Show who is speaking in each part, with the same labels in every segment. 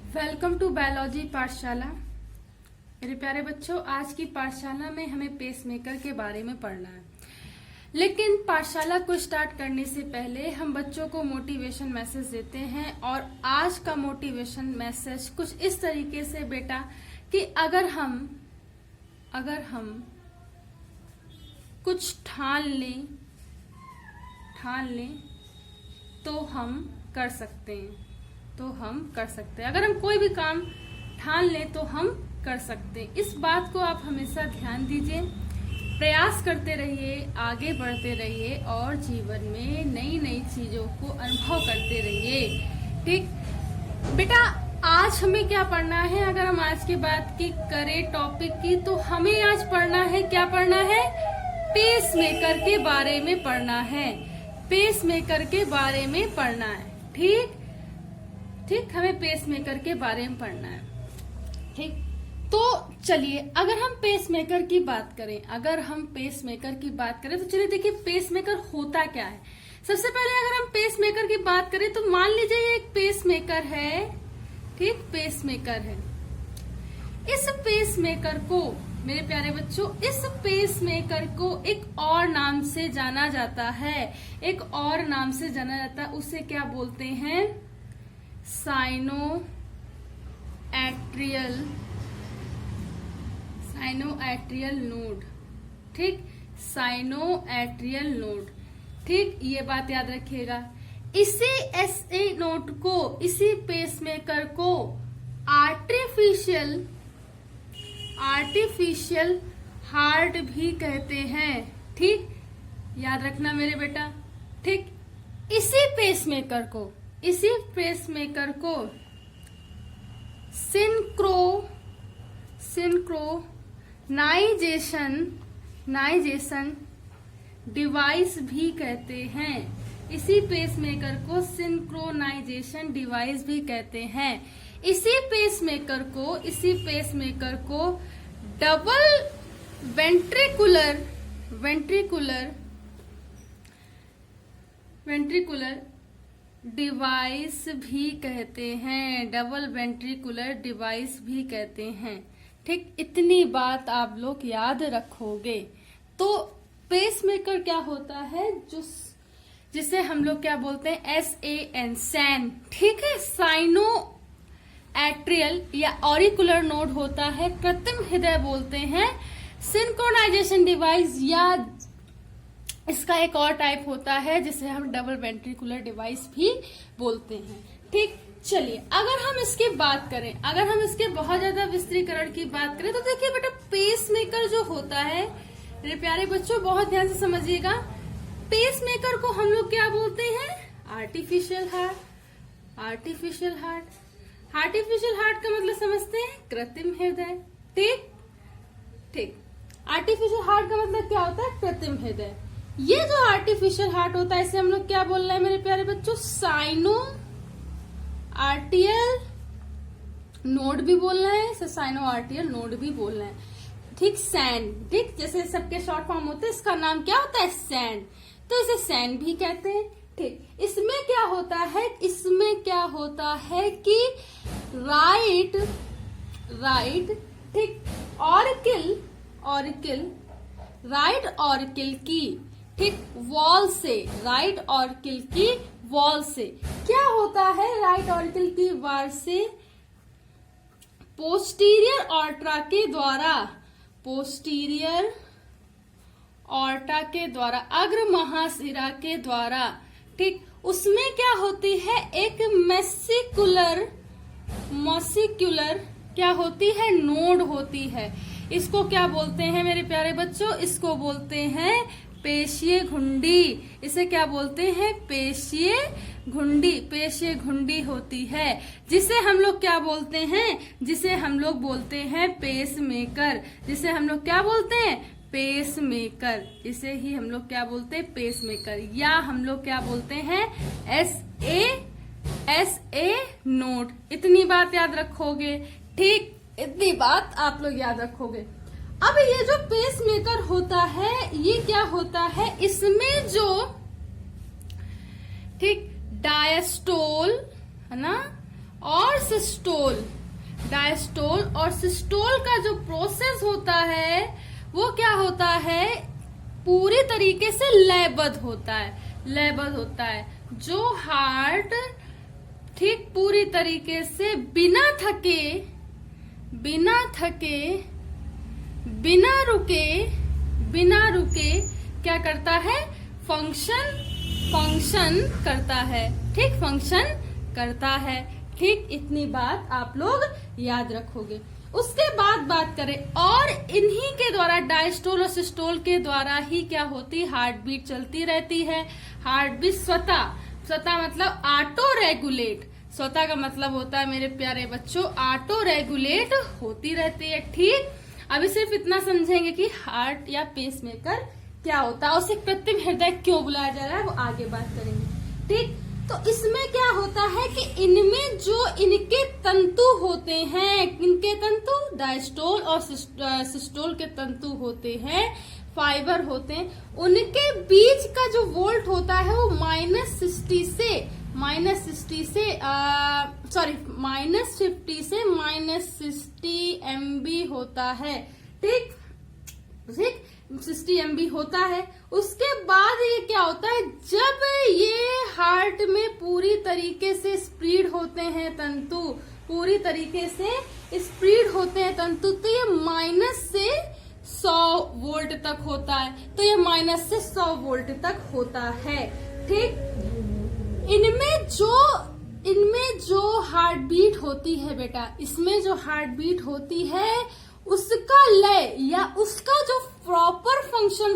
Speaker 1: Welcome to biology पाठशाला। मेरे प्यारे बच्चों, आज की पाठशाला में हमें पेसमेकर के बारे में पढ़ना है। लेकिन पाठशाला को स्टार्ट करने से पहले हम बच्चों को मोटिवेशन मैसेज देते हैं। और आज का मोटिवेशन मैसेज कुछ इस तरीके से बेटा कि अगर हम कुछ ठान लें तो हम कर सकते हैं। अगर हम कोई भी काम ठान लें तो हम कर सकते हैं। इस बात को आप हमेशा ध्यान दीजिए, प्रयास करते रहिए, आगे बढ़ते रहिए और जीवन में नई नई चीजों को अनुभव करते रहिए। ठीक बेटा, आज हमें क्या पढ़ना है? अगर हम आज की बात की करें टॉपिक की, तो हमें आज पढ़ना है, क्या पढ़ना है? पेसमेकर के बारे में पढ़ना है। पेसमेकर के बारे में पढ़ना है। ठीक, हमें पेसमेकर के बारे में पढ़ना है। ठीक, तो चलिए, अगर हम पेसमेकर की बात करें तो चलिए देखिए पेसमेकर होता क्या है। सबसे पहले अगर हम पेसमेकर की बात करें तो मान लीजिए एक पेसमेकर है। ठीक, पेसमेकर है। इस पेसमेकर को, मेरे प्यारे बच्चों, इस पेसमेकर को एक और नाम से जाना जाता है। उसे क्या बोलते हैं? Cyano atrial node. ठीक, साइनो एट्रियल नोड। ठीक, ये बात याद रखिएगा। इसी एसए नोड को, इसी पेसमेकर को आर्टिफिशियल हार्ट भी कहते हैं। ठीक, याद रखना मेरे बेटा। ठीक, इसी पेसमेकर को सिंक्रोनाइजेशन डिवाइस भी कहते हैं। इसी पेसमेकर को सिंक्रोनाइजेशन डिवाइस भी कहते हैं। इसी पेसमेकर को डबल वेंट्रिकुलर डिवाइस भी कहते हैं। डबल वेंट्रिकुलर डिवाइस भी कहते हैं। ठीक, इतनी बात आप लोग याद रखोगे। तो पेसमेकर क्या होता है, जिसे हम लोग क्या बोलते हैं? SAN, SAN. ठीक है, साइनो एट्रियल या ऑरिकुलर नोड होता है, कृत्रिम हृदय बोलते हैं। सिंक्रोनाइजेशन डिवाइस या इसका एक और टाइप होता है जिसे हम डबल वेंट्रिकुलर डिवाइस भी बोलते हैं। ठीक, चलिए, अगर हम इसकी बात करें, अगर हम इसके बहुत ज्यादा विस्तृतीकरण की बात करें तो देखिए बेटा, पेसमेकर जो होता है, मेरे प्यारे बच्चों बहुत ध्यान से समझिएगा, पेसमेकर को हम लोग क्या बोलते हैं? Artificial heart. आर्टिफिशियल हार्ट का मतलब समझते हैं? कृत्रिम हृदय। ठीक, आर्टिफिशियल हार्ट का मतलब क्या होता है? कृत्रिम हृदय। ये जो आर्टिफिशियल हार्ट होता है, इसे हम लोग क्या बोल रहे हैं मेरे प्यारे बच्चों? साइनो आर्टियल नोड भी बोल रहे हैं, इसे साइनो आर्टियल नोड भी बोल रहे हैं। ठीक, सैन। ठीक, जैसे सबके शॉर्ट फॉर्म होते हैं, इसका नाम क्या होता है? सैन। तो इसे सैन भी कहते हैं। ठीक, इसमें क्या होता है कि राइट, ठीक, राइट ऑरिकल की, ठीक, राइट ऑरिकल की वॉल से क्या होता है? राइट ऑरिकल की वॉल से पोस्टीरियर ऑर्टा के द्वारा, अग्र महाशिरा के द्वारा, ठीक, उसमें क्या होती है? एक मॉसिक्यूलर क्या होती है? नोड होती है। इसको क्या बोलते हैं मेरे प्यारे बच्चों? इसको बोलते हैं पेशीय घुंडी। इसे क्या बोलते हैं? पेशीय घुंडी होती है, जिसे हम लोग क्या बोलते हैं? जिसे हम लोग बोलते हैं पेसमेकर। इसे ही हम लोग क्या बोलते हैं? पेसमेकर। या हम लोग क्या बोलते हैं? SA node. इतनी बात याद रखोगे। ठीक, इतनी बात आप लोग याद रखोगे। अब ये जो पेसमेकर होता है, ये क्या होता है? इसमें जो, ठीक, डायस्टोल है ना, और सिस्टोल। डायस्टोल और सिस्टोल का जो प्रोसेस होता है वो क्या होता है, पूरी तरीके से लयबद्ध होता है। जो हार्ट ठीक पूरी तरीके से बिना रुके क्या करता है, फंक्शन करता है। ठीक, फंक्शन करता है। ठीक, इतनी बात आप लोग याद रखोगे। उसके बाद बात करें और इन्हीं के द्वारा, डायस्टोल और सिस्टोल के द्वारा ही क्या होती, हार्ट बीट चलती रहती है। हार्ट बीट स्वतः मतलब ऑटो रेगुलेट, स्वतः का मतलब होता है मेरे प्यारे बच्चों ऑटो रेगुलेट होती रहती है। ठीक, अभी सिर्फ इतना समझेंगे कि हार्ट या पेसमेकर क्या होता है, उसे कृत्रिम हृदय क्यों बुलाया जा रहा है, वो आगे बात करेंगे। ठीक, तो इसमें क्या होता है कि इनमें जो इनके तंतु होते हैं, इनके तंतु डायस्टोल और सिस्टोल के तंतु होते हैं, फाइबर होते हैं, उनके बीच का जो वोल्ट होता है वो -50 से -60 MB होता है। ठीक, 60 MB होता है। उसके बाद ये क्या होता है, जब ये हार्ट में पूरी तरीके से स्प्रीड होते हैं तंतु, तो ये -से 100 वोल्ट तक होता है। तो ये -100 वोल्ट तक होता है। ठीक, इनमें जो हार्ट बीट होती है बेटा, इसमें जो हार्ट बीट होती है उसका लय या उसका जो प्रॉपर फंक्शन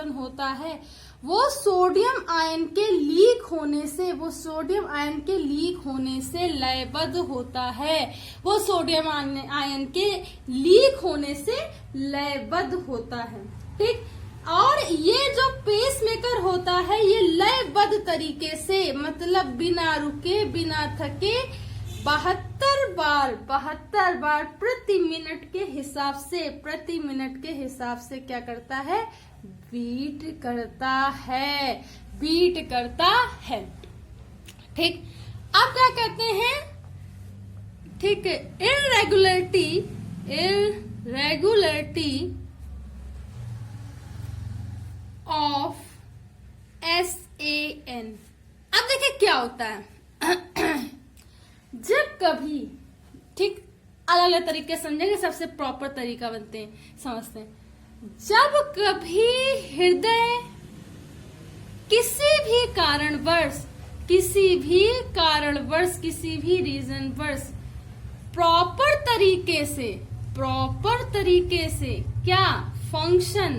Speaker 1: होता है, वो सोडियम आयन के लीक होने से लयबद्ध होता है। ठीक, और ये जो पेसमेकर होता है ये लयबद्ध तरीके से, मतलब बिना रुके बिना थके 72 बार प्रति मिनट के हिसाब से क्या करता है, बीट करता है। ठीक, अब क्या कहते हैं, ठीक, इरेगुलरिटी ऑफ SAN। अब देखिए क्या होता है जब कभी, ठीक, अलग अलग तरीके समझेंगे, सबसे प्रॉपर तरीका समझते हैं। जब कभी हृदय किसी भी रीजनवर्ष प्रॉपर तरीके से क्या फंक्शन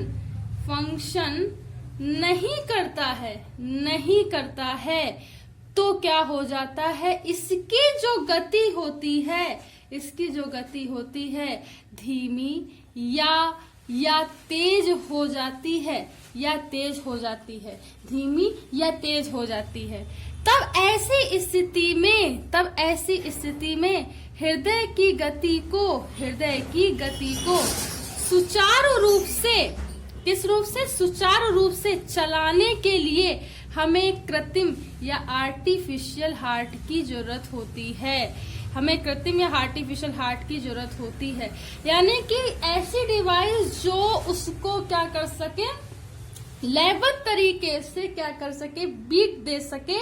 Speaker 1: नहीं करता है, तो क्या हो जाता है, इसकी जो गति होती है धीमी या तेज हो जाती है। तब ऐसी स्थिति में हृदय की गति को सुचारू रूप से चलाने के लिए हमें कृत्रिम या आर्टिफिशियल हार्ट की जरूरत होती है। यानी कि ऐसी डिवाइस जो उसको क्या कर सके, लयबद्ध तरीके से क्या कर सके, बीट दे सके,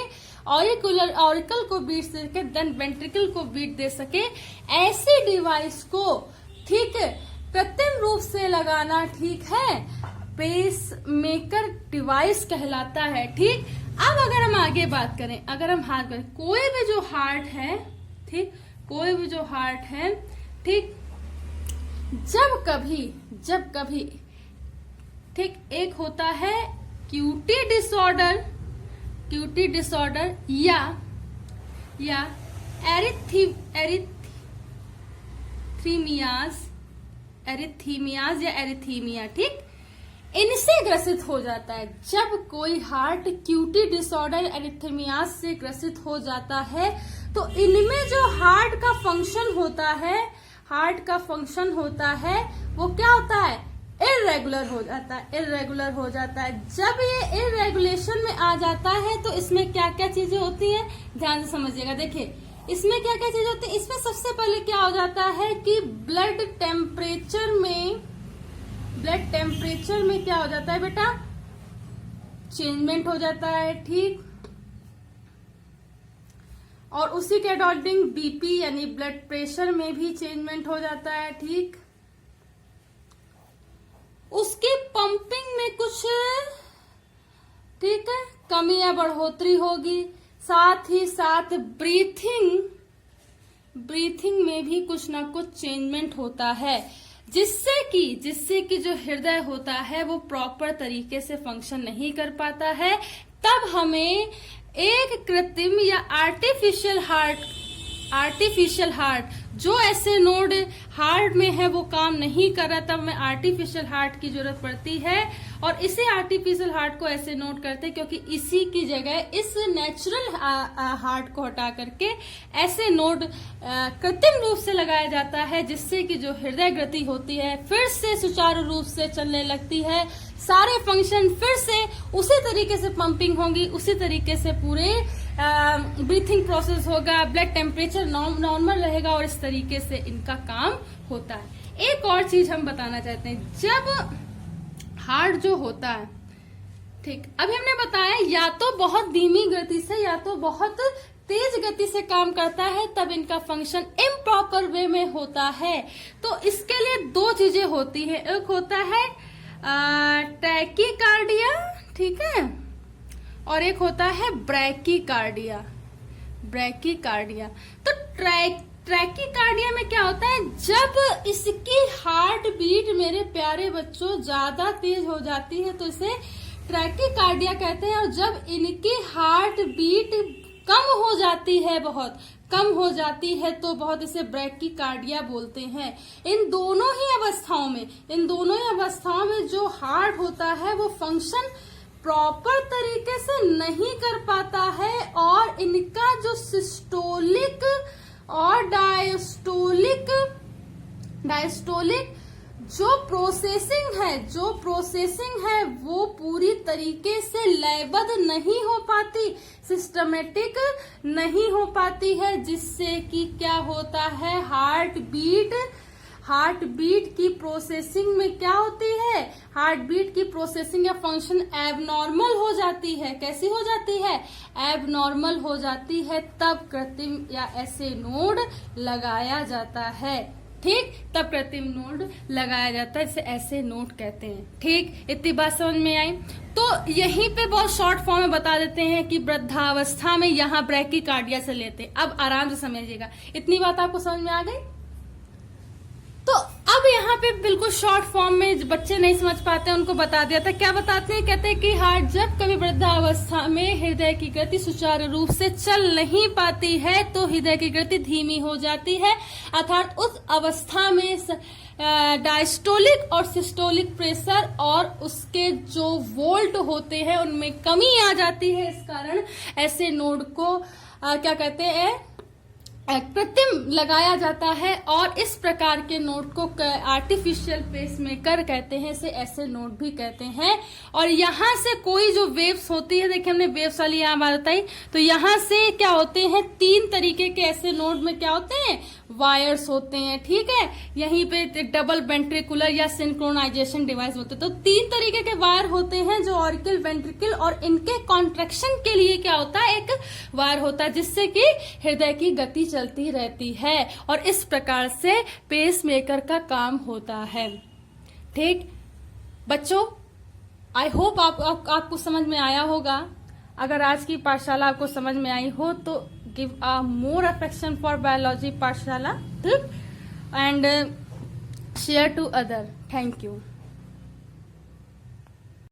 Speaker 1: ऑरिकल को बीट दे सके, देन वेंट्रिकल को बीट दे सके। ऐसी डिवाइस को ठीक कृत्रिम रूप से लगाना, ठीक है, पेस मेकर डिवाइस कहलाता है। ठीक, अब अगर हम आगे बात करें, कोई भी जो हार्ट है, ठीक, जब कभी ठीक, एक होता है क्यूटी डिसऑर्डर या एरिथीमिया। ठीक, इनसे ग्रसित हो जाता है। जब कोई हार्ट क्यूटी डिसऑर्डर एरिथमियाज से ग्रसित हो जाता है तो इनमें जो हार्ट का फंक्शन होता है वो क्या होता है, इरेगुलर हो जाता है, इरेगुलर हो जाता है। जब ये इरेगुलेशन में आ जाता है तो इसमें क्या क्या चीजें होती हैं, ध्यान से समझिएगा। देखिए इसमें क्या क्या चीजें होती है। इसमें सबसे पहले क्या हो जाता है कि ब्लड टेम्परेचर में क्या हो जाता है बेटा, चेंजमेंट हो जाता है, ठीक। और उसी के अकॉर्डिंग बीपी यानी ब्लड प्रेशर में भी चेंजमेंट हो जाता है, ठीक। उसकी पंपिंग में कुछ, ठीक है, कमी या बढ़ोतरी होगी। साथ ही साथ ब्रीथिंग में भी कुछ ना कुछ चेंजमेंट होता है, जिससे कि जो हृदय होता है वो प्रॉपर तरीके से फंक्शन नहीं कर पाता है। तब हमें एक कृत्रिम या आर्टिफिशियल हार्ट जो ऐसे नोड हार्ट में है वो काम नहीं कर रहा, तब हमें आर्टिफिशियल हार्ट की जरूरत पड़ती है। और इसे आर्टिफिशियल हार्ट को ऐसे नोट करते हैं क्योंकि इसी की जगह इस नेचुरल हार्ट को हटा करके ऐसे नोड कृत्रिम रूप से लगाया जाता है, जिससे कि जो हृदय गति होती है फिर से सुचारू रूप से चलने लगती है। सारे फंक्शन फिर से उसी तरीके से पंपिंग होगी, उसी तरीके से पूरे ब्रीथिंग प्रोसेस होगा, ब्लड टेम्परेचर नॉर्मल रहेगा और इस तरीके से इनका काम होता है। एक और चीज हम बताना चाहते हैं, जब हार्ट जो होता है, ठीक, अभी हमने बताया या तो बहुत धीमी गति से या तो बहुत तेज गति से काम करता है, तब इनका फंक्शन इम्प्रॉपर वे में होता है। तो इसके लिए दो चीजें होती है, एक होता है टैकीकार्डिया, ठीक है, और एक होता है ब्रैकीकार्डिया। तो ट्रैकीकार्डिया में क्या होता है, जब इसकी हार्ट बीट मेरे प्यारे बच्चों ज्यादा तेज हो जाती है तो इसे ट्रैकीकार्डिया कहते हैं। और जब इनकी हार्ट बीट कम हो जाती है, बहुत कम हो जाती है, तो बहुत इसे ब्रैकीकार्डिया बोलते हैं। इन दोनों ही अवस्थाओं में जो हार्ट होता है वो फंक्शन प्रॉपर तरीके से नहीं कर पाता है, और इनका जो सिस्टोलिक और डायस्टोलिक जो प्रोसेसिंग है वो पूरी तरीके से लयबद्ध नहीं हो पाती, सिस्टमेटिक नहीं हो पाती है, जिससे कि क्या होता है, हार्ट बीट की प्रोसेसिंग में क्या होती है, हार्ट बीट की प्रोसेसिंग या फंक्शन एबनॉर्मल हो जाती है। कैसी हो जाती है, एबनॉर्मल हो जाती है। तब कृत्रिम या ऐसे नोड लगाया जाता है, ठीक, तब कृत्रिम नोड लगाया जाता है, इसे ऐसे नोड कहते हैं। ठीक, इतनी बात समझ में आई। तो यहीं पे बहुत शॉर्ट फॉर्म में बता देते हैं कि वृद्धावस्था में यहाँ ब्रैकीकार्डिया से लेते हैं। अब आराम से समझिएगा, इतनी बात आपको समझ में आ गई। तो अब यहाँ पे बिल्कुल शॉर्ट फॉर्म में बच्चे नहीं समझ पाते हैं, उनको बता दिया था। क्या बताते हैं, कहते हैं कि हार्ट जब कभी वृद्धावस्था में हृदय की गति सुचारू रूप से चल नहीं पाती है तो हृदय की गति धीमी हो जाती है, अर्थात उस अवस्था में डायस्टोलिक और सिस्टोलिक प्रेशर और उसके जो वोल्ट होते हैं उनमें कमी आ जाती है। इस कारण ऐसे नोड को क्या कहते हैं, कृत्रिम लगाया जाता है, और इस प्रकार के नोड को आर्टिफिशियल पेसमेकर कहते हैं, इसे ऐसे नोड भी कहते हैं। और यहाँ से कोई जो वेव्स होती है, देखिए हमने वेव्स वाली यहाँ बात बताई, तो यहाँ से क्या होते हैं, तीन तरीके के ऐसे नोड में क्या होते हैं, वायर्स होते हैं, ठीक है। यहीं पे डबल वेंट्रिकुलर या सिंक्रोनाइजेशन डिवाइस होते हैं। तो तीन तरीके के वायर होते हैं, जो ऑरिकल, वेंट्रिकल, और इनके कॉन्ट्रैक्शन के लिए क्या होता है, एक वायर होता है, जिससे कि हृदय की गति चलती रहती है, और इस प्रकार से पेसमेकर का काम होता है। ठीक बच्चों, आई होप आपको समझ में आया होगा। अगर आज की पाठशाला आपको समझ में आई हो तो give a more affection for biology Pathshala, ठीक, and share to other. Thank you.